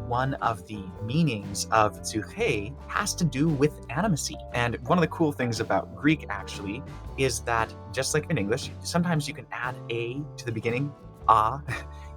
one of the meanings of Psyche has to do with animacy. And one of the cool things about Greek actually is that just like in English, sometimes you can add a to the beginning,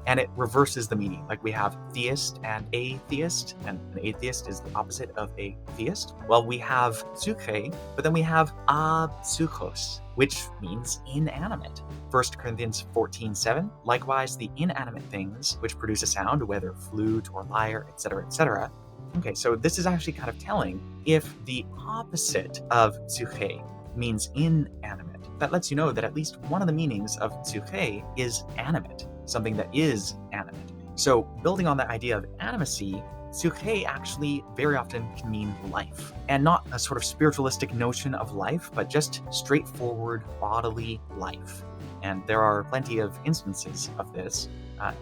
and it reverses the meaning. Like we have theist and atheist, and an atheist is the opposite of a theist. Well, we have Psyche, but then we have psychos, which means inanimate. 1 Corinthians 14:7, likewise the inanimate things which produce a sound, whether flute or lyre, etc., etc. Okay, so this is actually kind of telling. If the opposite of Psyche means inanimate, that lets you know that at least one of the meanings of Psyche is animate, something that is animate. So building on that idea of animacy, Psyche actually very often can mean life, and not a sort of spiritualistic notion of life, but just straightforward bodily life. And there are plenty of instances of this.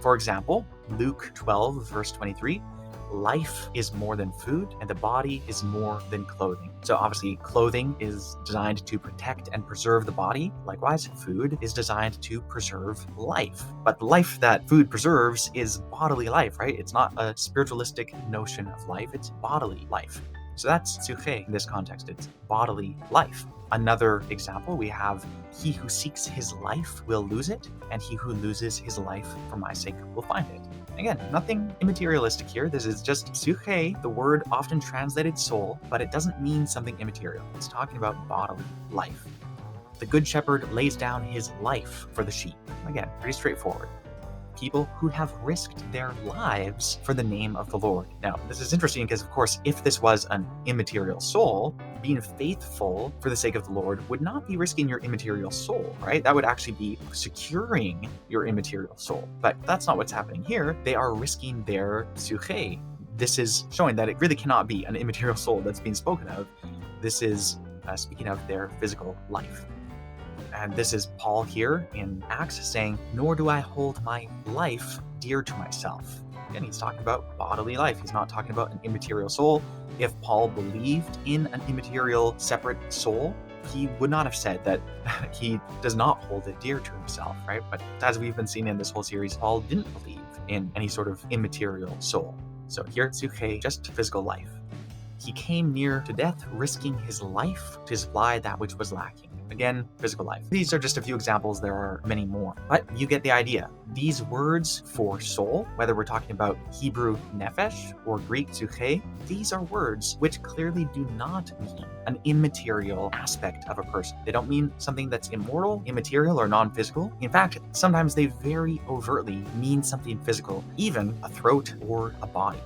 For example, Luke 12, verse 23, life is more than food, and the body is more than clothing. So obviously, clothing is designed to protect and preserve the body. Likewise, food is designed to preserve life. But the life that food preserves is bodily life, right? It's not a spiritualistic notion of life, it's bodily life. So that's Psyche in this context, it's bodily life. Another example, we have, he who seeks his life will lose it, and he who loses his life for my sake will find it. Again, nothing immaterialistic here. This is just Psyche, the word often translated soul, but it doesn't mean something immaterial. It's talking about bodily life. The good shepherd lays down his life for the sheep. Again, pretty straightforward. People who have risked their lives for the name of the Lord. Now, this is interesting because, of course, if this was an immaterial soul, being faithful for the sake of the Lord would not be risking your immaterial soul, right? That would actually be securing your immaterial soul. But that's not what's happening here. They are risking their Psyche. This is showing that it really cannot be an immaterial soul that's being spoken of. This is speaking of their physical life. And this is Paul here in Acts saying, nor do I hold my life dear to myself. Again, he's talking about bodily life. He's not talking about an immaterial soul. If Paul believed in an immaterial separate soul, he would not have said that he does not hold it dear to himself, right? But as we've been seeing in this whole series, Paul didn't believe in any sort of immaterial soul. So here at Psyche, just physical life. He came near to death, risking his life to supply that which was lacking. Again, physical life. These are just a few examples. There are many more, but you get the idea. These words for soul, whether we're talking about Hebrew nephesh or Greek psyche, these are words which clearly do not mean an immaterial aspect of a person. They don't mean something that's immortal, immaterial, or non-physical. In fact, sometimes they very overtly mean something physical, even a throat or a body.